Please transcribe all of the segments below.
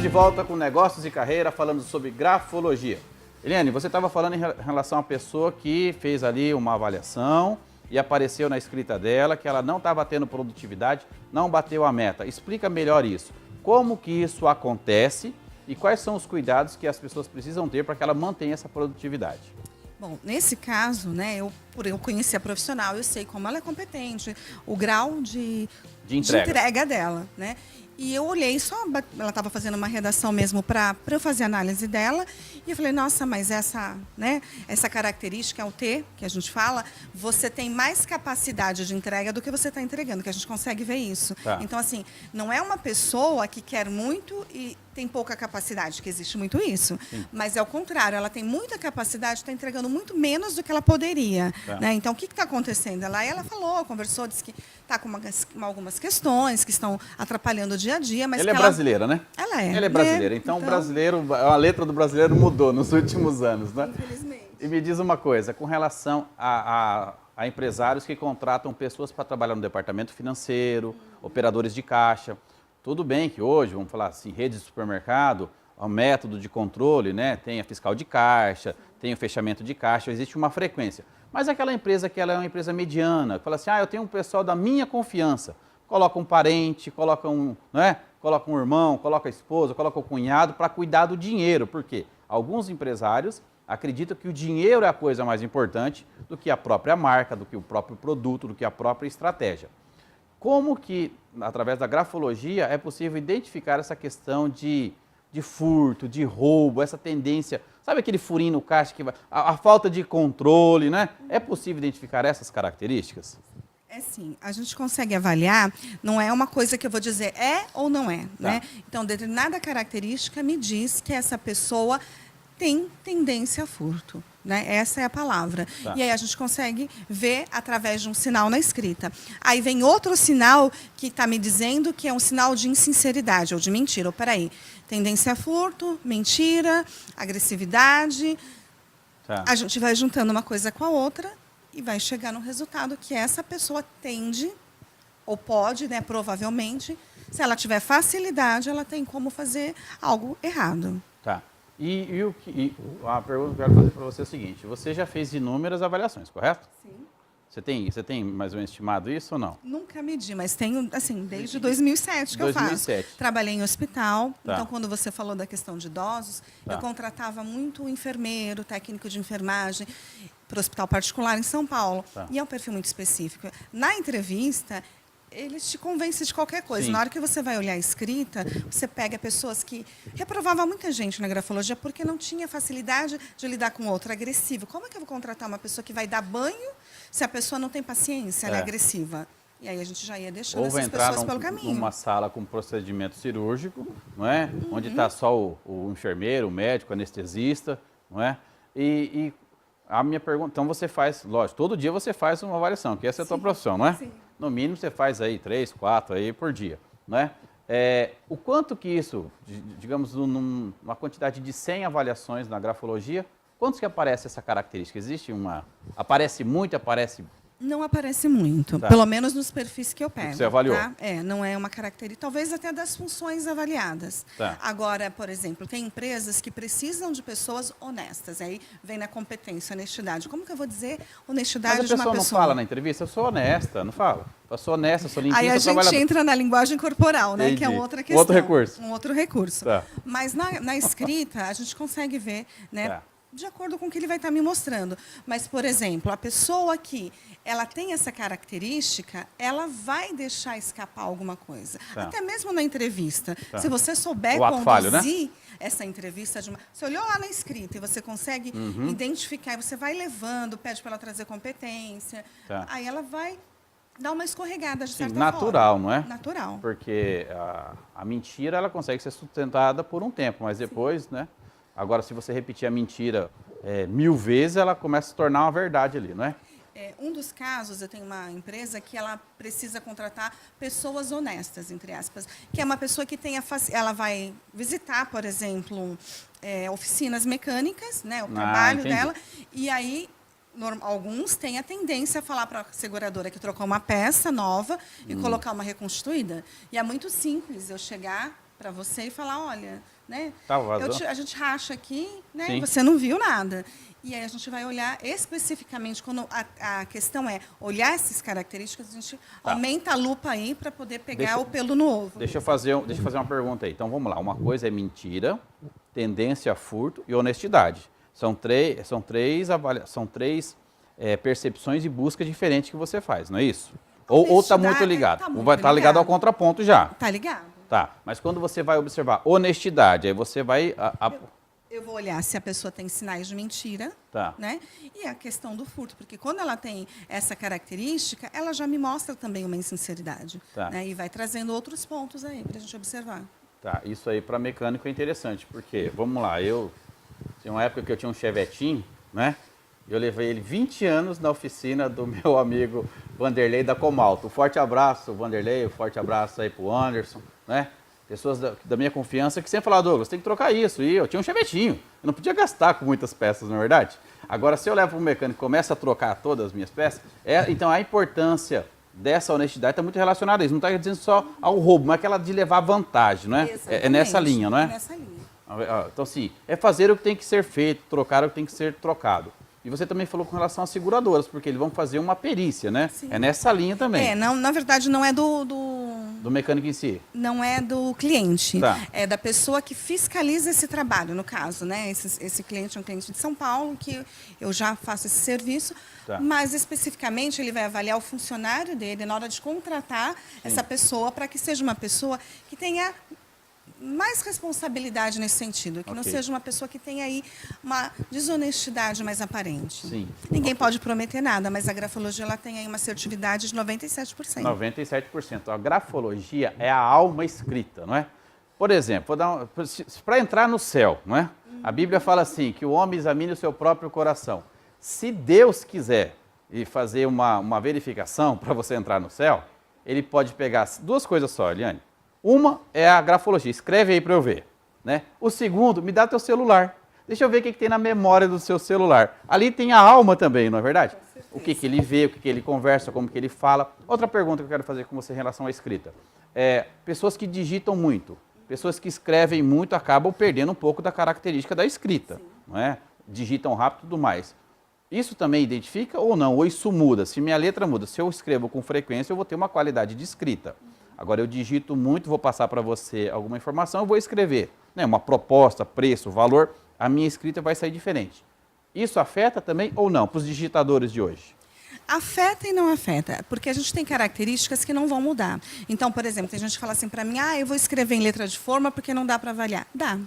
de volta com Negócios e Carreira, falando sobre grafologia. Eliane, você estava falando em relação a uma pessoa que fez ali uma avaliação e apareceu na escrita dela que ela não estava tendo produtividade, não bateu a meta. Explica melhor isso. Como que isso acontece e quais são os cuidados que as pessoas precisam ter para que ela mantenha essa produtividade? Bom, nesse caso, né, por eu conhecer a profissional, eu sei como ela é competente, o grau de entrega dela, né? E eu olhei ela estava fazendo uma redação mesmo para eu fazer a análise dela, e eu falei, nossa, mas essa característica, é o T, que a gente fala, você tem mais capacidade de entrega do que você está entregando, que a gente consegue ver isso. Tá. Então, assim, não é uma pessoa que quer muito e tem pouca capacidade, que existe muito isso. Sim. Mas é o contrário, ela tem muita capacidade, está entregando muito menos do que ela poderia. Tá. Né? Então, o que está acontecendo? Ela falou, conversou, disse que está com algumas questões que estão atrapalhando o dia a dia. Mas ela é brasileira, né? Ela é. Ela é brasileira. Então, o brasileiro, a letra do brasileiro mudou nos últimos anos, né? Infelizmente. E me diz uma coisa, com relação a empresários que contratam pessoas para trabalhar no departamento financeiro, operadores de caixa. Tudo bem que hoje, vamos falar assim, redes de supermercado, o método de controle, né? Tem a fiscal de caixa, tem o fechamento de caixa, existe uma frequência. Mas aquela empresa que ela é uma empresa mediana, que fala assim, eu tenho um pessoal da minha confiança, coloca um parente, coloca coloca um irmão, coloca a esposa, coloca o cunhado para cuidar do dinheiro. Por quê? Alguns empresários acreditam que o dinheiro é a coisa mais importante do que a própria marca, do que o próprio produto, do que a própria estratégia. Como que, através da grafologia, é possível identificar essa questão de furto, de roubo, essa tendência, sabe aquele furinho no caixa, a falta de controle, né? É possível identificar essas características? É sim, a gente consegue avaliar, não é uma coisa que eu vou dizer é ou não é, né? Então, determinada característica me diz que essa pessoa tem tendência a furto. Né? Essa é a palavra. Tá. E aí a gente consegue ver através de um sinal na escrita. Aí vem outro sinal que está me dizendo que é um sinal de insinceridade ou de mentira. Peraí, tendência a furto, mentira, agressividade. Tá. A gente vai juntando uma coisa com a outra e vai chegar no resultado que essa pessoa tende, ou pode, né, provavelmente, se ela tiver facilidade, ela tem como fazer algo errado. Tá. E a pergunta que eu quero fazer para você é o seguinte, você já fez inúmeras avaliações, correto? Sim. Você tem mais ou menos estimado isso ou não? Nunca medi, mas tenho, assim, desde 2007 que eu faço. Trabalhei em hospital, então quando você falou da questão de idosos, eu contratava muito enfermeiro, técnico de enfermagem, para o hospital particular em São Paulo. E é um perfil muito específico. Na entrevista, eles te convencem de qualquer coisa. Sim. Na hora que você vai olhar a escrita, você pega pessoas que reprovavam muita gente na grafologia porque não tinha facilidade de lidar com outro agressivo. Como é que eu vou contratar uma pessoa que vai dar banho se a pessoa não tem paciência, ela é agressiva? E aí a gente já ia deixando essas pessoas pelo caminho. Numa sala com procedimento cirúrgico, não é? Onde está só o enfermeiro, o médico, o anestesista, não é? E a minha pergunta, então você faz, lógico, todo dia você faz uma avaliação, que essa é a tua profissão, não é? Sim. No mínimo você faz aí 3, 4 aí por dia, né? O quanto que isso, digamos, numa quantidade de 100 avaliações na grafologia, quantos que aparece essa característica? Existe uma, aparece muito, aparece... Não aparece muito, pelo menos nos perfis que eu pego. Você avaliou? Tá? Não é uma característica, talvez até das funções avaliadas. Agora, por exemplo, tem empresas que precisam de pessoas honestas, aí vem na competência, honestidade. Como que eu vou dizer honestidade de uma pessoa? Mas a pessoa não fala na entrevista, eu sou honesta, não fala? Eu sou honesta, sou limpinha, aí a gente entra na linguagem corporal, né? Que é outra questão. Outro recurso. Um outro recurso. Mas na escrita, a gente consegue ver, né? De acordo com o que ele vai estar me mostrando. Mas, por exemplo, a pessoa que ela tem essa característica, ela vai deixar escapar alguma coisa. Até mesmo na entrevista. Se você souber conduzir essa entrevista, você olhou lá na escrita e você consegue identificar, e você vai levando, pede para ela trazer competência, aí ela vai dar uma escorregada de certa forma. Natural, não é? Natural. Porque a mentira ela consegue ser sustentada por um tempo, mas depois, né? Agora, se você repetir a mentira 1000 vezes, ela começa a se tornar uma verdade ali, não é? Um dos casos, eu tenho uma empresa que ela precisa contratar pessoas honestas, entre aspas, que é uma pessoa que tem ela vai visitar, por exemplo, oficinas mecânicas, né, o trabalho dela, e aí alguns têm a tendência a falar para a seguradora que trocou uma peça nova e colocar uma reconstituída. E é muito simples eu chegar para você e falar, olha, né? Tá, vazou. A gente racha aqui, né? Sim. E você não viu nada. E aí a gente vai olhar especificamente, quando a questão é olhar essas características, a gente aumenta a lupa aí para poder pegar o pelo no ovo. Deixa eu fazer uma pergunta aí. Então, vamos lá. Uma coisa é mentira, tendência a furto e honestidade. São três percepções e busca diferentes que você faz, não é isso? Ou está muito ligado? Vai estar ligado ao contraponto já. Está ligado. Tá, mas quando você vai observar honestidade, aí você vai... Eu vou olhar se a pessoa tem sinais de mentira, Tá. né? E a questão do furto, porque quando ela tem essa característica, ela já me mostra também uma insinceridade. Tá. Né? E vai trazendo outros pontos aí para a gente observar. Tá, isso aí para mecânico é interessante, porque, vamos lá, tinha uma época que eu tinha um Chevetinho, né? Eu levei ele 20 anos na oficina do meu amigo Vanderlei da Comalto. Um forte abraço, Vanderlei, um forte abraço aí pro Anderson, né? Pessoas da minha confiança que sempre falavam, Douglas, tem que trocar isso. E eu tinha um Chevetinho, eu não podia gastar com muitas peças, na verdade. Agora, se eu levo para o mecânico e começo a trocar todas as minhas peças, então a importância dessa honestidade está muito relacionada a isso. Não está dizendo só ao roubo, mas aquela de levar vantagem, não é? É nessa linha, não é? É nessa linha. Então, assim, é fazer o que tem que ser feito, trocar o que tem que ser trocado. E você também falou com relação às seguradoras, porque eles vão fazer uma perícia, né? Sim. É nessa linha também. Não, na verdade, não é do mecânico em si. Não é do cliente. Tá. É da pessoa que fiscaliza esse trabalho, no caso, né? Esse cliente é um cliente de São Paulo, que eu já faço esse serviço, Tá. mas especificamente ele vai avaliar o funcionário dele na hora de contratar essa pessoa para que seja uma pessoa que tenha mais responsabilidade nesse sentido, que não seja uma pessoa que tenha aí uma desonestidade mais aparente. Sim. Ninguém pode prometer nada, mas a grafologia ela tem aí uma assertividade de 97%. 97%. A grafologia é a alma escrita, não é? Por exemplo, para entrar no céu, não é? A Bíblia fala assim, que o homem examine o seu próprio coração. Se Deus quiser e fazer uma verificação para você entrar no céu, ele pode pegar duas coisas só, Eliane. Uma é a grafologia, escreve aí para eu ver. Né? O segundo, me dá teu celular. Deixa eu ver o que tem na memória do seu celular. Ali tem a alma também, não é verdade? O que ele vê, o que ele conversa, como que ele fala. Outra pergunta que eu quero fazer com você em relação à escrita. Pessoas que digitam muito, pessoas que escrevem muito acabam perdendo um pouco da característica da escrita. Não é? Digitam rápido e tudo mais. Isso também identifica ou não? Ou isso muda? Se minha letra muda, se eu escrevo com frequência, eu vou ter uma qualidade de escrita. Agora, eu digito muito, vou passar para você alguma informação, eu vou escrever, né, uma proposta, preço, valor, a minha escrita vai sair diferente. Isso afeta também ou não para os digitadores de hoje? Afeta e não afeta, porque a gente tem características que não vão mudar. Então, por exemplo, tem gente que fala assim para mim, eu vou escrever em letra de forma porque não dá para avaliar. Dá.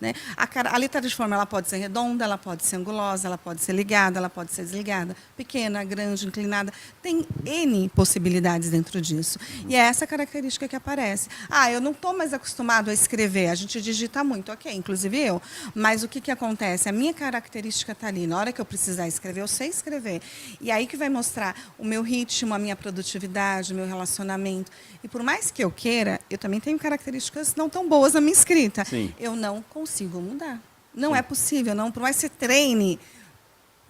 Né? A letra de forma ela pode ser redonda, ela pode ser angulosa, ela pode ser ligada, ela pode ser desligada, pequena, grande, inclinada. Tem N possibilidades dentro disso. E é essa característica que aparece. Eu não estou mais acostumado a escrever, a gente digita muito, ok, inclusive eu. Mas o que acontece? A minha característica está ali. Na hora que eu precisar escrever, eu sei escrever. E aí que vai mostrar o meu ritmo, a minha produtividade, o meu relacionamento. E por mais que eu queira, eu também tenho características não tão boas na minha escrita. Sim. Eu não consigo mudar. Não é possível, não. Por mais que você treine,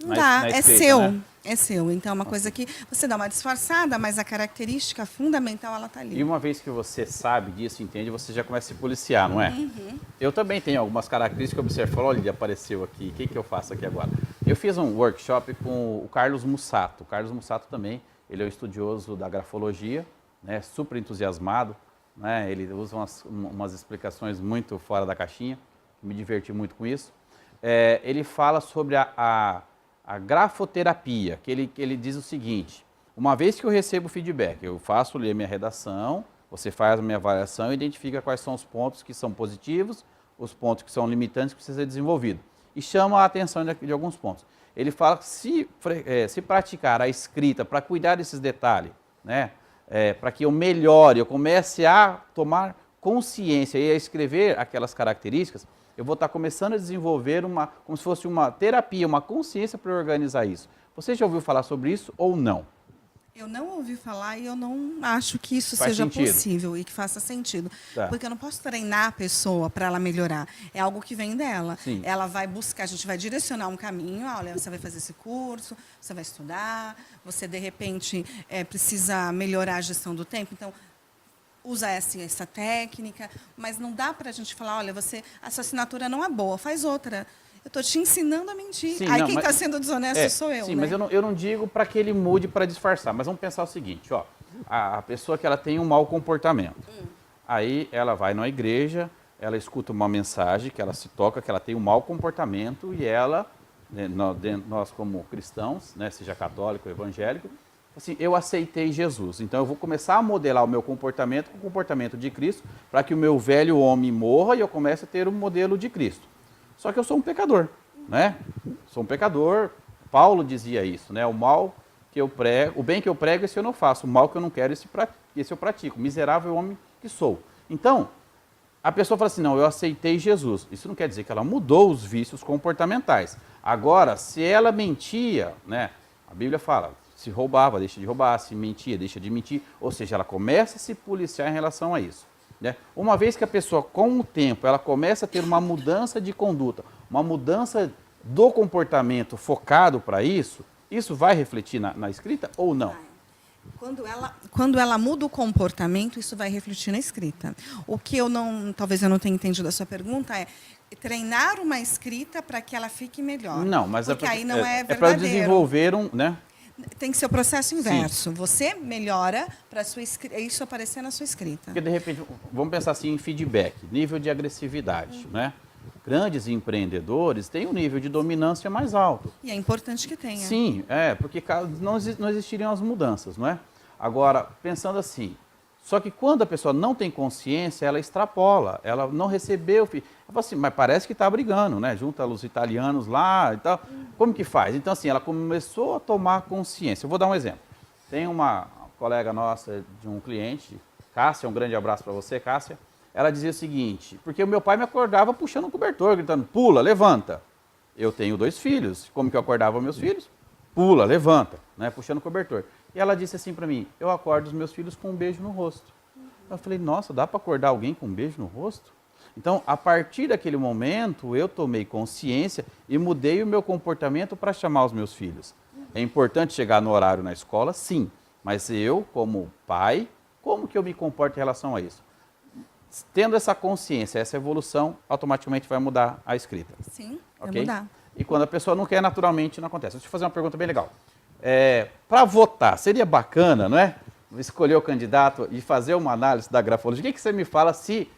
não dá. Na É escrita, seu. né? É seu. Então, é uma coisa que você dá uma disfarçada, mas a característica fundamental, ela está ali. E uma vez que você sabe disso, entende, você já começa a se policiar, não é? Eu também tenho algumas características que eu observo. Olha, ele apareceu aqui, o que eu faço aqui agora? Eu fiz um workshop com o Carlos Mussato. O Carlos Mussato também, ele é um estudioso da grafologia, né, super entusiasmado, né, ele usa umas explicações muito fora da caixinha, me diverti muito com isso. Ele fala sobre a grafoterapia, que ele diz o seguinte, uma vez que eu recebo feedback, eu faço ali a minha redação, você faz a minha avaliação e identifica quais são os pontos que são positivos, os pontos que são limitantes que precisam ser desenvolvidos. E chama a atenção de alguns pontos. Ele fala que se praticar a escrita para cuidar desses detalhes, né, para que eu melhore, eu comece a tomar consciência e a escrever aquelas características, eu vou estar começando a desenvolver como se fosse uma terapia, uma consciência para organizar isso. Você já ouviu falar sobre isso ou não? Eu não ouvi falar e eu não acho que isso Faz seja sentido. possível e que faça sentido. Tá. Porque eu não posso treinar a pessoa para ela melhorar. É algo que vem dela. Sim. Ela vai buscar, a gente vai direcionar um caminho. Olha, você vai fazer esse curso, você vai estudar, você, de repente, precisa melhorar a gestão do tempo. Então, usa essa técnica, mas não dá para a gente falar, olha, essa assinatura não é boa, faz outra. Eu estou te ensinando a mentir. Sim, Aí não, quem está sendo desonesto sou eu, sim, né? mas eu não digo para que ele mude para disfarçar, mas vamos pensar o seguinte, ó, a pessoa que ela tem um mau comportamento, aí ela vai na igreja, ela escuta uma mensagem que ela se toca, que ela tem um mau comportamento e ela, né, nós como cristãos, né, seja católico ou evangélico, assim, eu aceitei Jesus, então eu vou começar a modelar o meu comportamento com o comportamento de Cristo para que o meu velho homem morra e eu comece a ter um modelo de Cristo. Só que eu sou um pecador, né? Sou um pecador. Paulo dizia isso, né? O mal que eu prego, o bem que eu prego, esse eu não faço. O mal que eu não quero, esse eu pratico. Miserável homem que sou. Então, a pessoa fala assim, não, eu aceitei Jesus. Isso não quer dizer que ela mudou os vícios comportamentais. Agora, se ela mentia, né? A Bíblia fala, se roubava, deixa de roubar, se mentia, deixa de mentir. Ou seja, ela começa a se policiar em relação a isso. Né? Uma vez que a pessoa, com o tempo, ela começa a ter uma mudança de conduta, uma mudança do comportamento focado para isso vai refletir na escrita ou não? Quando ela muda o comportamento, isso vai refletir na escrita. O que talvez eu não tenha entendido a sua pergunta é treinar uma escrita para que ela fique melhor. Não, mas porque aí não é verdadeiro. É para desenvolver né? Tem que ser o processo inverso. Sim. Você melhora para isso aparecer na sua escrita. Porque, de repente, vamos pensar assim em feedback, nível de agressividade, né? Grandes empreendedores têm um nível de dominância mais alto. E é importante que tenha. Sim, porque não existiriam as mudanças, não é? Agora, pensando assim, só que quando a pessoa não tem consciência, ela extrapola, ela não recebeu, ela fala assim, mas parece que está brigando, né? Junta os italianos lá e tal. Como que faz? Então, assim, ela começou a tomar consciência. Eu vou dar um exemplo. Tem uma colega nossa de um cliente, Cássia, um grande abraço para você, Cássia. Ela dizia o seguinte, porque o meu pai me acordava puxando o cobertor, gritando, pula, levanta. Eu tenho 2 filhos, como que eu acordava meus filhos? Pula, levanta, né? Puxando o cobertor. E ela disse assim para mim, eu acordo os meus filhos com um beijo no rosto. Eu falei, nossa, dá para acordar alguém com um beijo no rosto? Então, a partir daquele momento, eu tomei consciência e mudei o meu comportamento para chamar os meus filhos. É importante chegar no horário na escola? Sim. Mas eu, como pai, como que eu me comporto em relação a isso? Tendo essa consciência, essa evolução, automaticamente vai mudar a escrita. Sim, vai okay? mudar. E quando a pessoa não quer, naturalmente não acontece. Deixa eu fazer uma pergunta bem legal. Para votar, seria bacana, não é? Escolher o candidato e fazer uma análise da grafologia. O que você me fala se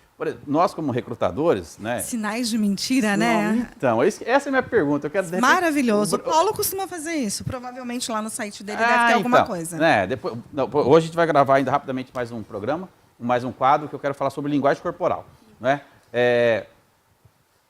nós, como recrutadores, né? Sinais de mentira, né? Então, essa é a minha pergunta. Eu quero, maravilhoso. O Paulo costuma fazer isso. Provavelmente lá no site dele deve ter alguma coisa. Né, hoje a gente vai gravar ainda rapidamente mais um programa, mais um quadro que eu quero falar sobre linguagem corporal. Né?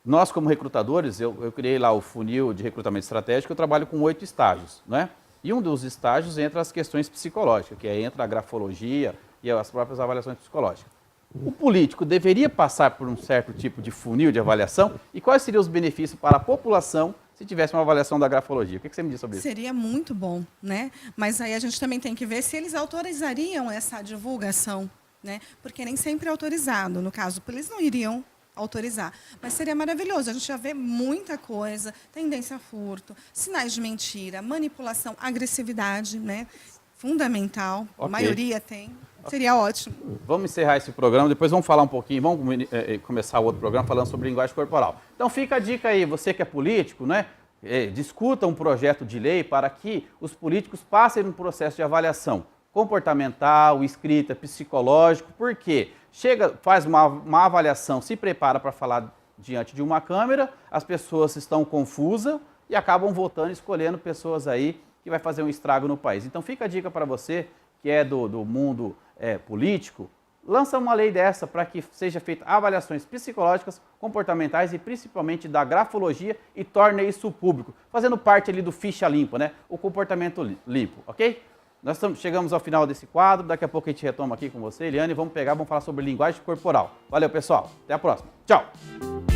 Nós, como recrutadores, eu criei lá o funil de recrutamento estratégico, eu trabalho com 8 estágios. Né? E um dos estágios entra as questões psicológicas, que entra a grafologia e as próprias avaliações psicológicas. O político deveria passar por um certo tipo de funil de avaliação? E quais seriam os benefícios para a população se tivesse uma avaliação da grafologia? O que você me diz sobre isso? Seria muito bom, né? Mas aí a gente também tem que ver se eles autorizariam essa divulgação, né? Porque nem sempre é autorizado. No caso, eles não iriam autorizar. Mas seria maravilhoso. A gente já vê muita coisa, tendência a furto, sinais de mentira, manipulação, agressividade, né? Fundamental. Okay. A maioria tem. Seria ótimo. Vamos encerrar esse programa, depois vamos falar um pouquinho, vamos começar o outro programa falando sobre linguagem corporal. Então fica a dica aí, você que é político, né? Discuta um projeto de lei para que os políticos passem no processo de avaliação comportamental, escrita, psicológico, porque faz uma avaliação, se prepara para falar diante de uma câmera, as pessoas estão confusas e acabam votando e escolhendo pessoas aí que vai fazer um estrago no país. Então fica a dica para você que é do mundo político, lança uma lei dessa para que seja feita avaliações psicológicas, comportamentais e principalmente da grafologia e torne isso público, fazendo parte ali do ficha limpa, né? O comportamento limpo, ok? Nós chegamos ao final desse quadro, daqui a pouco a gente retoma aqui com você, Eliane, e vamos falar sobre linguagem corporal. Valeu, pessoal, até a próxima. Tchau!